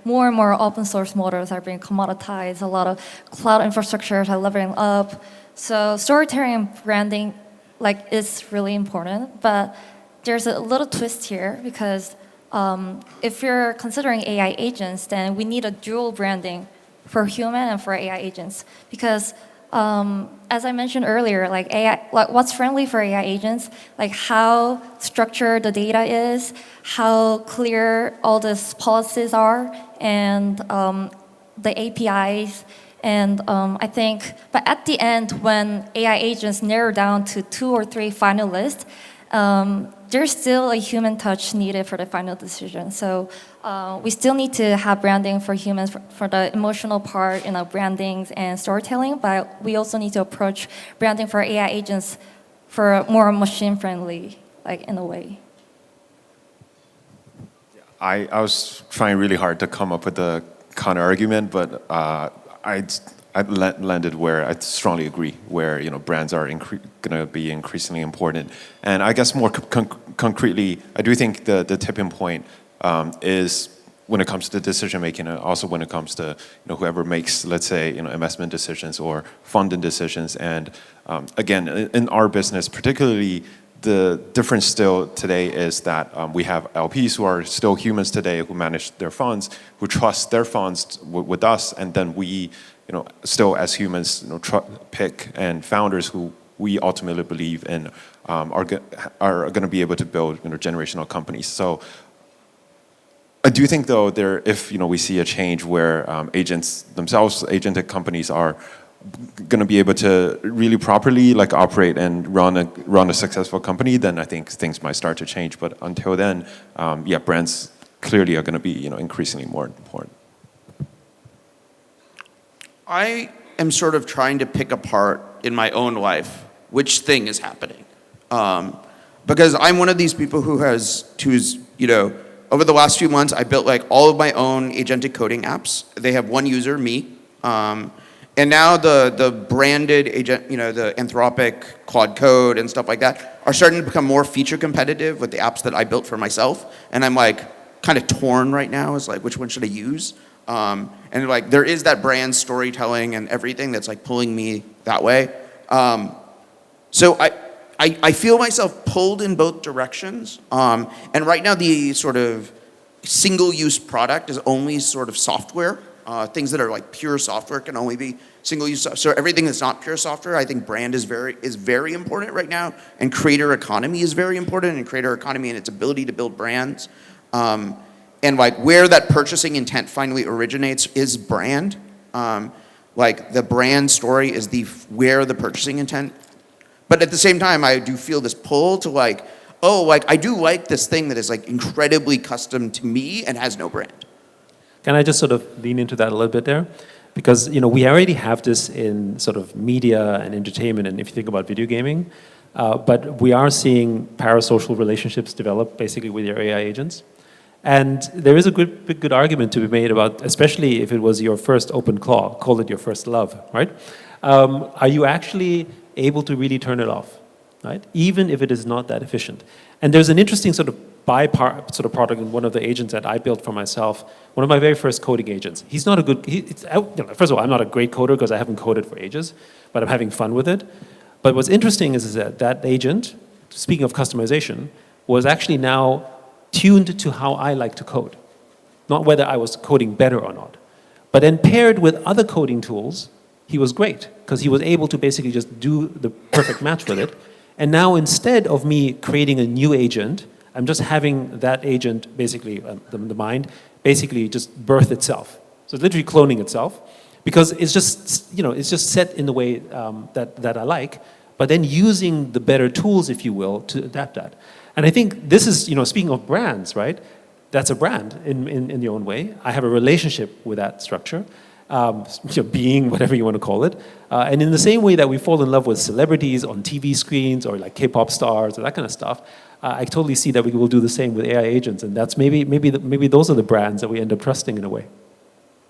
more and more open source models are being commoditized. A lot of cloud infrastructures are leveling up. So storytelling and branding is really important, but there's a little twist here because if you're considering AI agents, then we need a dual branding for human and for AI agents because as I mentioned earlier, AI, what's friendly for AI agents, how structured the data is, how clear all these policies are, and the APIs. And I think, but at the end, when AI agents narrow down to 2 or 3 finalists, there's still a human touch needed for the final decision. So we still need to have branding for humans for the emotional part, brandings and storytelling, but we also need to approach branding for AI agents for more machine-friendly, in a way. I was trying really hard to come up with a counter-argument, but I landed where I strongly agree, where brands are going to be increasingly important. And I guess more concretely, I do think the tipping point is when it comes to decision making, and also when it comes to whoever makes, let's say, investment decisions or funding decisions. And again, in our business, particularly, the difference still today is that we have LPs who are still humans today who manage their funds, who trust their funds with us, and then we, still as humans, pick, and founders who we ultimately believe in are going to be able to build generational companies. So I do think though if we see a change where agents themselves, agentic companies are going to be able to really properly operate and run a successful company, then I think things might start to change. But until then, brands clearly are going to be increasingly more important. I am sort of trying to pick apart in my own life which thing is happening, because I'm one of these people who's over the last few months I built all of my own agentic coding apps. They have one user, me. And now the branded agent, the Anthropic, Claude Code, and stuff like that are starting to become more feature competitive with the apps that I built for myself. And I'm kind of torn right now as like which one should I use. And like there is that brand storytelling and everything that's like pulling me that way. So I feel myself pulled in both directions. And right now the sort of single-use product is only sort of software. Things that are like pure software can only be single-use. So everything that's not pure software, I think brand is very important right now, and creator economy is very important, and creator economy and its ability to build brands. And like where that purchasing intent finally originates is brand. Like the brand story is where the purchasing intent. But at the same time, I do feel this pull to like, oh, like I do like this thing that is like incredibly custom to me and has no brand. Can I just sort of lean into that a little bit there? Because we already have this in sort of media and entertainment, and if you think about video gaming, but we are seeing parasocial relationships develop basically with your AI agents. And there is a good argument to be made about, especially if it was your first open claw, call it your first love, right? Are you actually able to really turn it off, right? Even if it is not that efficient. And there's an interesting sort of product in one of the agents that I built for myself, one of my very first coding agents. He's not a good, first of all, I'm not a great coder because I haven't coded for ages, but I'm having fun with it. But what's interesting is that agent, speaking of customization, was actually now tuned to how I like to code. Not whether I was coding better or not. But then paired with other coding tools, he was great because he was able to basically just do the perfect match with it. And now instead of me creating a new agent, I'm just having that agent basically, the mind, basically just birth itself. So it's literally cloning itself because it's just, it's just set in the way that I like, but then using the better tools, if you will, to adapt that. And I think this is, speaking of brands, right? That's a brand in your own way. I have a relationship with that structure, being whatever you want to call it. And in the same way that we fall in love with celebrities on TV screens or like K-pop stars or that kind of stuff, I totally see that we will do the same with AI agents. And that's maybe those are the brands that we end up trusting in a way.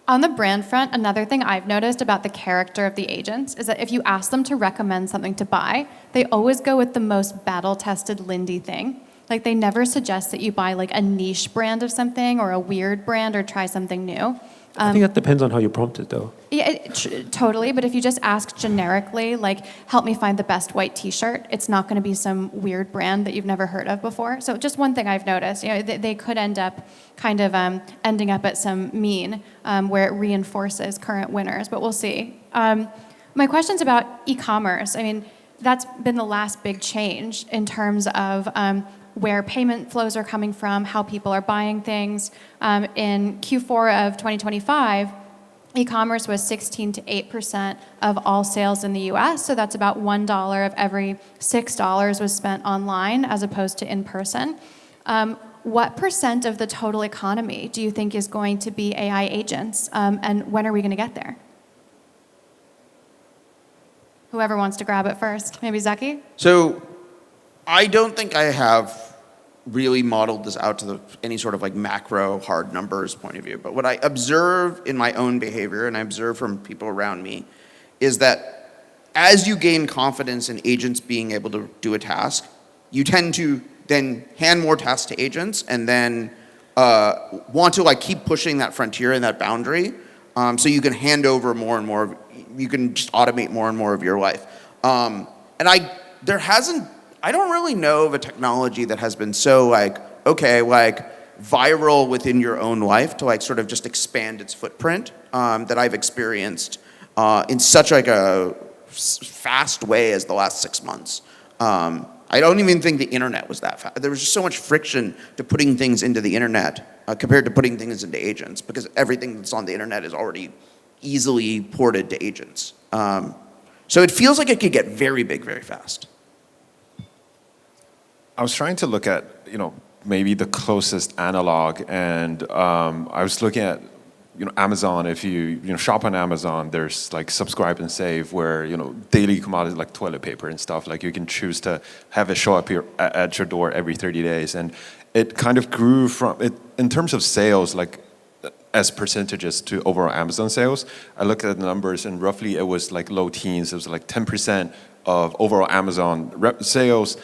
On the brand front, another thing I've noticed about the character of the agents is that if you ask them to recommend something to buy, they always go with the most battle-tested Lindy thing. Like they never suggest that you buy like a niche brand of something or a weird brand or try something new. I think that depends on how you prompt it, though. Yeah, totally. But if you just ask generically, like, help me find the best white T-shirt, it's not going to be some weird brand that you've never heard of before. So just one thing I've noticed, they could end up kind of ending up at some mean where it reinforces current winners. But we'll see. My question's about e-commerce. I mean, that's been the last big change in terms of where payment flows are coming from, how people are buying things. In Q4 of 2025, e-commerce was 16 to 8% of all sales in the US, so that's about $1 of every $6 was spent online as opposed to in person. What percent of the total economy do you think is going to be AI agents, and when are we going to get there? Whoever wants to grab it first. Maybe Zaki? So I don't think I have really modeled this out to any sort of like macro hard numbers point of view. But what I observe in my own behavior and I observe from people around me is that as you gain confidence in agents being able to do a task, you tend to then hand more tasks to agents and then want to like keep pushing that frontier and that boundary so you can hand over more and more, you can just automate more and more of your life. And I don't really know of a technology that has been so like viral within your own life to like sort of just expand its footprint that I've experienced in such like a fast way as the last 6 months. I don't even think the internet was that fast. There was just so much friction to putting things into the internet compared to putting things into agents because everything that's on the internet is already easily ported to agents. So it feels like it could get very big very fast. I was trying to look at, maybe the closest analog, and I was looking at, Amazon. If you shop on Amazon, there's like subscribe and save, where daily commodities like toilet paper and stuff. Like you can choose to have it show up at your door every 30 days, and it kind of grew from it in terms of sales, like as percentages to overall Amazon sales. I looked at the numbers, and roughly it was like low teens. It was like 10% of overall Amazon sales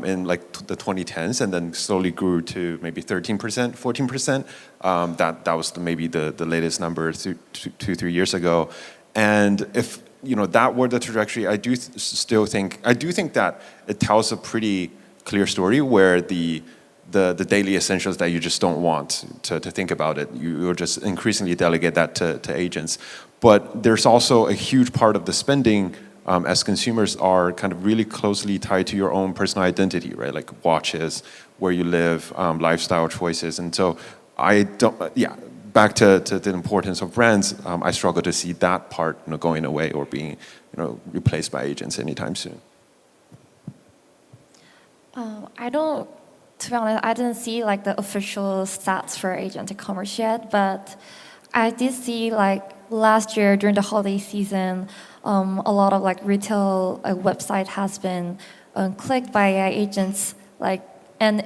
in like the 2010s, and then slowly grew to maybe 13%, 14%. That was maybe the latest number 2-3 years ago. And if that were the trajectory, I do think that it tells a pretty clear story where the daily essentials that you just don't want to think about it. You'll just increasingly delegate that to agents. But there's also a huge part of the spending as consumers are kind of really closely tied to your own personal identity, right? Like watches, where you live, lifestyle choices. And so back to the importance of brands, I struggle to see that part going away or being replaced by agents anytime soon. To be honest, I didn't see like the official stats for agentic commerce yet, but I did see like last year during the holiday season, a lot of like retail website has been clicked by AI agents, and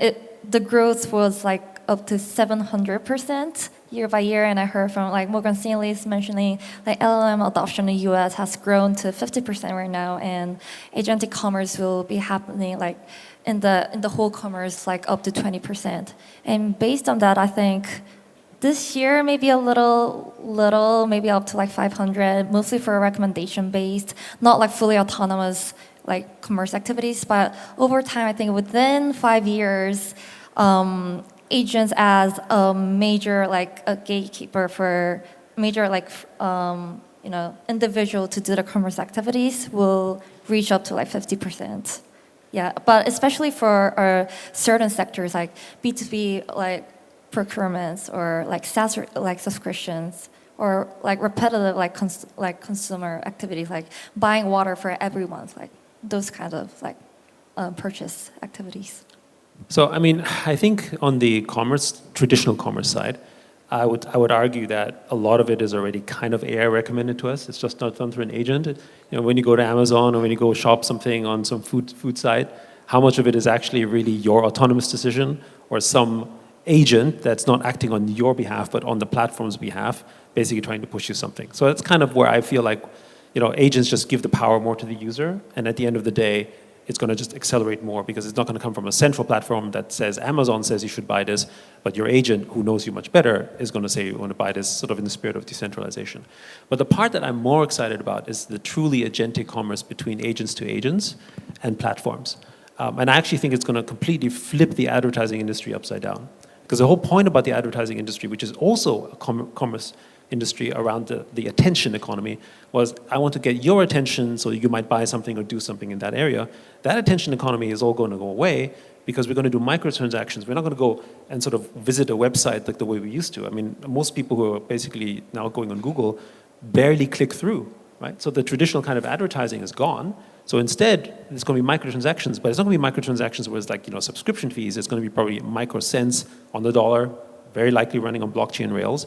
the growth was like up to 700% year by year. And I heard from like Morgan Stanley's mentioning like LLM adoption in the US has grown to 50% right now, and agentic commerce will be happening like in the whole commerce like up to 20%. And based on that, I think this year maybe a little, maybe up to like 500, mostly for recommendation based, not like fully autonomous like commerce activities. But over time, I think within 5 years, agents as a major like a gatekeeper for major like individual to do the commerce activities will reach up to like 50%. Yeah, but especially for certain sectors like B2B like procurements or like SaaS like subscriptions or like repetitive like consumer activities like buying water for every month, like those kind of like purchase activities. So I mean, I think on the traditional commerce side, I would argue that a lot of it is already kind of AI recommended to us. It's just not done through an agent. When you go to Amazon or when you go shop something on some food site, how much of it is actually really your autonomous decision or some agent that's not acting on your behalf but on the platform's behalf, basically trying to push you something. So that's kind of where I feel like agents just give the power more to the user, and at the end of the day, it's going to just accelerate more because it's not going to come from a central platform that says Amazon says you should buy this, but your agent who knows you much better is going to say you want to buy this, sort of in the spirit of decentralization. But the part that I'm more excited about is the truly agentic commerce between agents to agents and platforms. And I actually think it's going to completely flip the advertising industry upside down. Because the whole point about the advertising industry, which is also a commerce industry around the attention economy, was I want to get your attention so you might buy something or do something in that area. That attention economy is all going to go away because we're going to do microtransactions. We're not going to go and sort of visit a website like the way we used to. I mean, most people who are basically now going on Google barely click through, right? So the traditional kind of advertising is gone. So instead, it's going to be microtransactions, but it's not going to be microtransactions where it's like, subscription fees. It's going to be probably microcents on the dollar, very likely running on blockchain rails.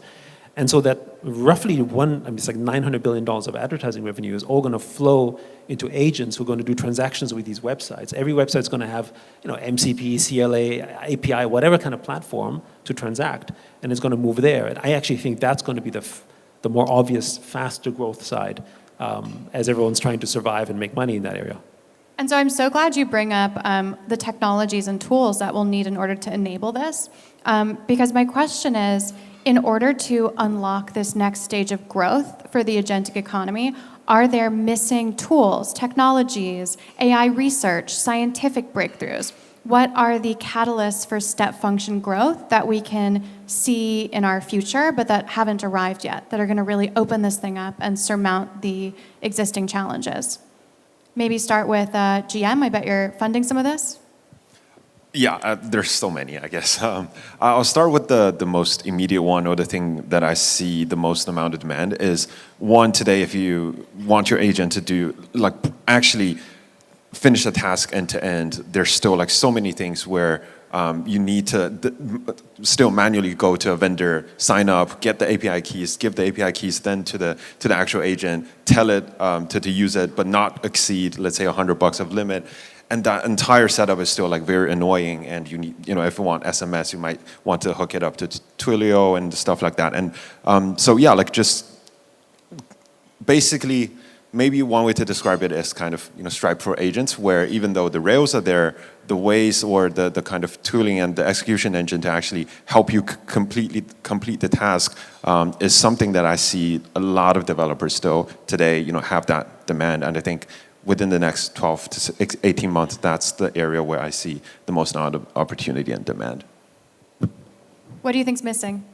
And so that roughly it's like $900 billion of advertising revenue is all going to flow into agents who are going to do transactions with these websites. Every website's going to have, MCP, CLA, API, whatever kind of platform to transact, and it's going to move there. And I actually think that's going to be the more obvious, faster growth side as everyone's trying to survive and make money in that area. And so I'm so glad you bring up the technologies and tools that we'll need in order to enable this, because my question is, in order to unlock this next stage of growth for the agentic economy, are there missing tools, technologies, AI research, scientific breakthroughs? What are the catalysts for step function growth that we can see in our future, but that haven't arrived yet, that are going to really open this thing up and surmount the existing challenges? Maybe start with GM. I bet you're funding some of this. Yeah, there's so many, I guess. I'll start with the most immediate one, or the thing that I see the most amount of demand is, one, today, if you want your agent to do, like, actually finish a task end to end, there's still like so many things where you need to still manually go to a vendor, sign up, get the API keys, give the API keys then to the actual agent, tell it to use it, but not exceed, let's say, $100 of limit. And that entire setup is still like very annoying. And you need, if you want SMS, you might want to hook it up to Twilio and stuff like that. And so yeah, like just basically maybe one way to describe it is kind of Stripe for agents, where even though the rails are there, the ways or the kind of tooling and the execution engine to actually help you complete the task is something that I see a lot of developers still today have that demand. And I think within the next 12 to 18 months, that's the area where I see the most opportunity and demand. What do you think's missing?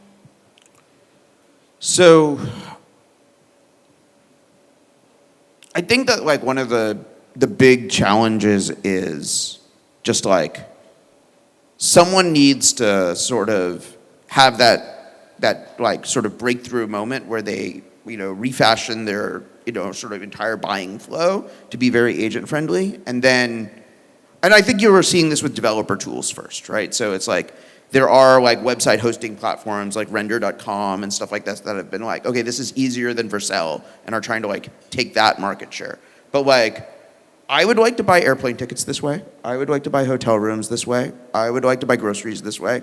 So I think that like one of the big challenges is just like someone needs to sort of have that like sort of breakthrough moment where they refashion their sort of entire buying flow to be very agent friendly, and I think you were seeing this with developer tools first, right? So it's like there are like website hosting platforms like render.com and stuff like that have been like, okay, this is easier than Vercel, and are trying to like take that market share. But like, I would like to buy airplane tickets this way. I would like to buy hotel rooms this way. I would like to buy groceries this way.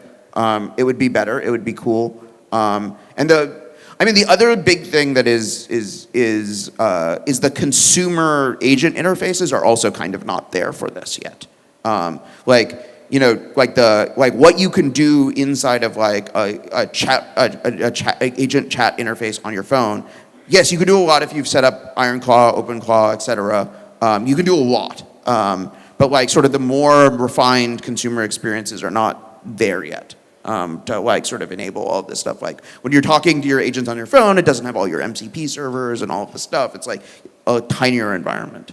It would be better. It would be cool. And the other big thing that is the consumer agent interfaces are also kind of not there for this yet. Like what you can do inside of like a agent chat interface on your phone. Yes, you can do a lot if you've set up IronClaw, OpenClaw, etc. You can do a lot, but like sort of the more refined consumer experiences are not there yet to like sort of enable all of this stuff. Like when you're talking to your agents on your phone, it doesn't have all your MCP servers and all of the stuff. It's like a tinier environment.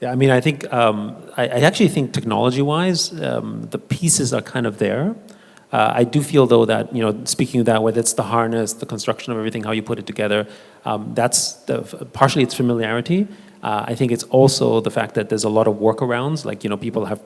Yeah, I mean, I think I actually think technology-wise, the pieces are kind of there. I do feel though that speaking of that, whether it's the harness, the construction of everything, how you put it together, that's partially its familiarity. I think it's also the fact that there's a lot of workarounds, like people have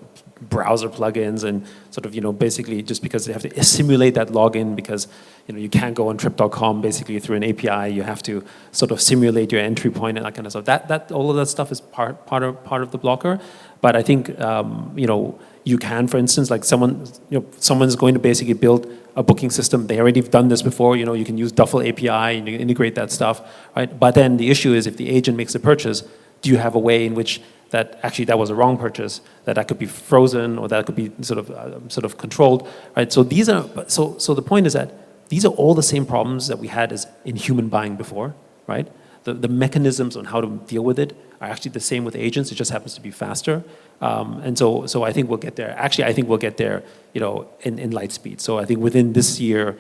browser plugins and sort of basically just because they have to simulate that login because you can't go on trip.com basically through an API, you have to sort of simulate your entry point and that kind of stuff. That all of that stuff is part of the blocker. But I think you can, for instance, like someone's going to basically build a booking system. They already have done this before. You can use Duffel API and you can integrate that stuff, right? But then the issue is if the agent makes a purchase, do you have a way in which that actually that was a wrong purchase, that could be frozen or that could be sort of controlled, right? So these are so the point is that these are all the same problems that we had as in human buying before, right? The mechanisms on how to deal with it are actually the same with agents. It just happens to be faster, and so I think we'll get there. Actually, I think we'll get there, in light speed. So I think within this year,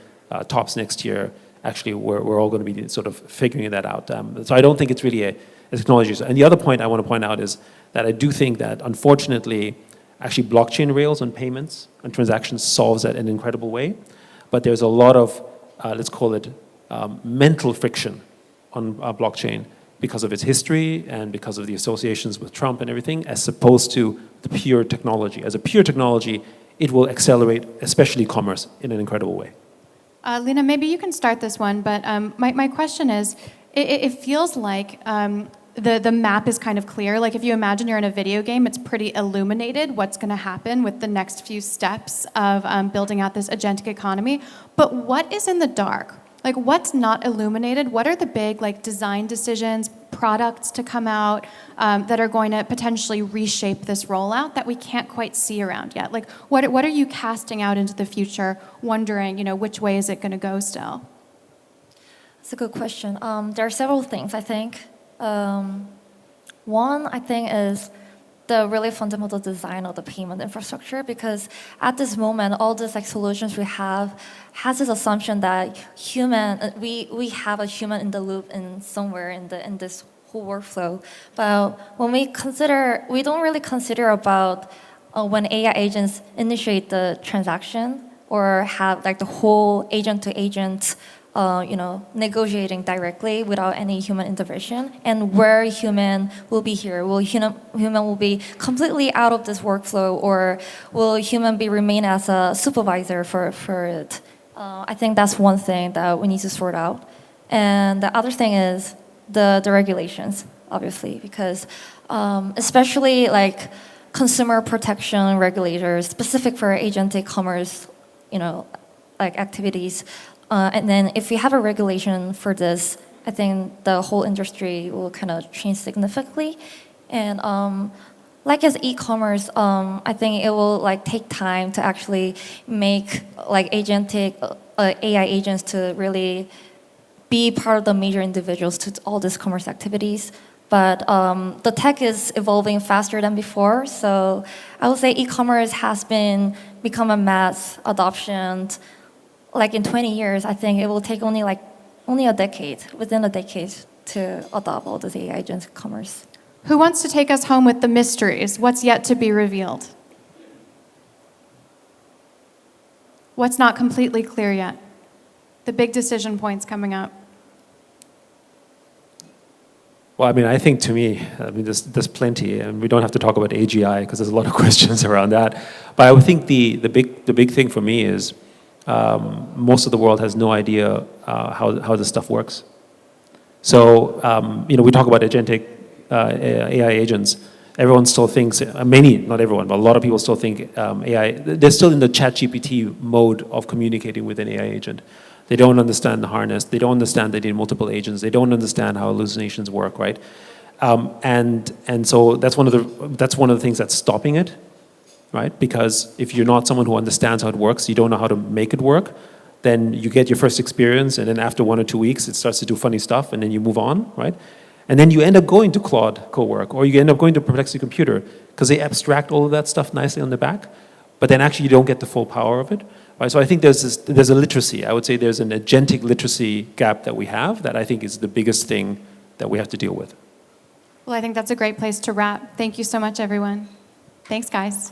tops next year, actually we're all going to be sort of figuring that out. So I don't think it's really a technology. And the other point I want to point out is that I do think that unfortunately, actually blockchain rails on payments and transactions solves that in an incredible way. But there's a lot of, let's call it mental friction on blockchain because of its history and because of the associations with Trump and everything, as opposed to the pure technology. As a pure technology, it will accelerate, especially commerce, in an incredible way. Lena, maybe you can start this one, but my question is, it feels like the map is kind of clear. Like if you imagine you're in a video game, it's pretty illuminated what's going to happen with the next few steps of building out this agentic economy. But what is in the dark? Like what's not illuminated? What are the big like design decisions, products to come out that are going to potentially reshape this rollout that we can't quite see around yet? Like what are you casting out into the future, wondering which way is it going to go still? That's a good question. There are several things, I think. One, I think, is the really fundamental design of the payment infrastructure, because at this moment, all these like solutions we have has this assumption that we have a human in the loop in somewhere in this whole workflow. But when we don't really consider about when AI agents initiate the transaction or have like the whole agent to agent negotiating directly without any human intervention, and where human will be here. Will human will be completely out of this workflow, or will human remain as a supervisor for it? I think that's one thing that we need to sort out. And the other thing is the regulations, obviously, because especially like consumer protection regulators specific for agentic commerce, like activities. And then if we have a regulation for this, I think the whole industry will kind of change significantly. And like as e-commerce, I think it will like take time to actually make like agentic AI agents to really be part of the major individuals to all these commerce activities. But the tech is evolving faster than before, so I would say e-commerce has become a mass adoption. Like in 20 years, I think it will take only a decade, within a decade, to adopt all this AI agents commerce. Who wants to take us home with the mysteries? What's yet to be revealed? What's not completely clear yet? The big decision points coming up. Well, I mean, I think to me, I mean, there's plenty, and we don't have to talk about AGI because there's a lot of questions around that. But I would think the big thing for me is most of the world has no idea how this stuff works. So, we talk about agentic AI agents. Everyone still thinks, many, not everyone, but a lot of people still think AI, they're still in the ChatGPT mode of communicating with an AI agent. They don't understand the harness. They don't understand they need multiple agents. They don't understand how hallucinations work, right? And so that's one of the things that's stopping it, right? Because if you're not someone who understands how it works, you don't know how to make it work, then you get your first experience, and then after 1 or 2 weeks, it starts to do funny stuff, and then you move on, right? And then you end up going to Claude Cowork, or you end up going to Perplexity Computer, because they abstract all of that stuff nicely on the back, but then actually you don't get the full power of it. Right, so I think there's a literacy. I would say there's an agentic literacy gap that we have that I think is the biggest thing that we have to deal with. Well, I think that's a great place to wrap. Thank you so much, everyone. Thanks, guys.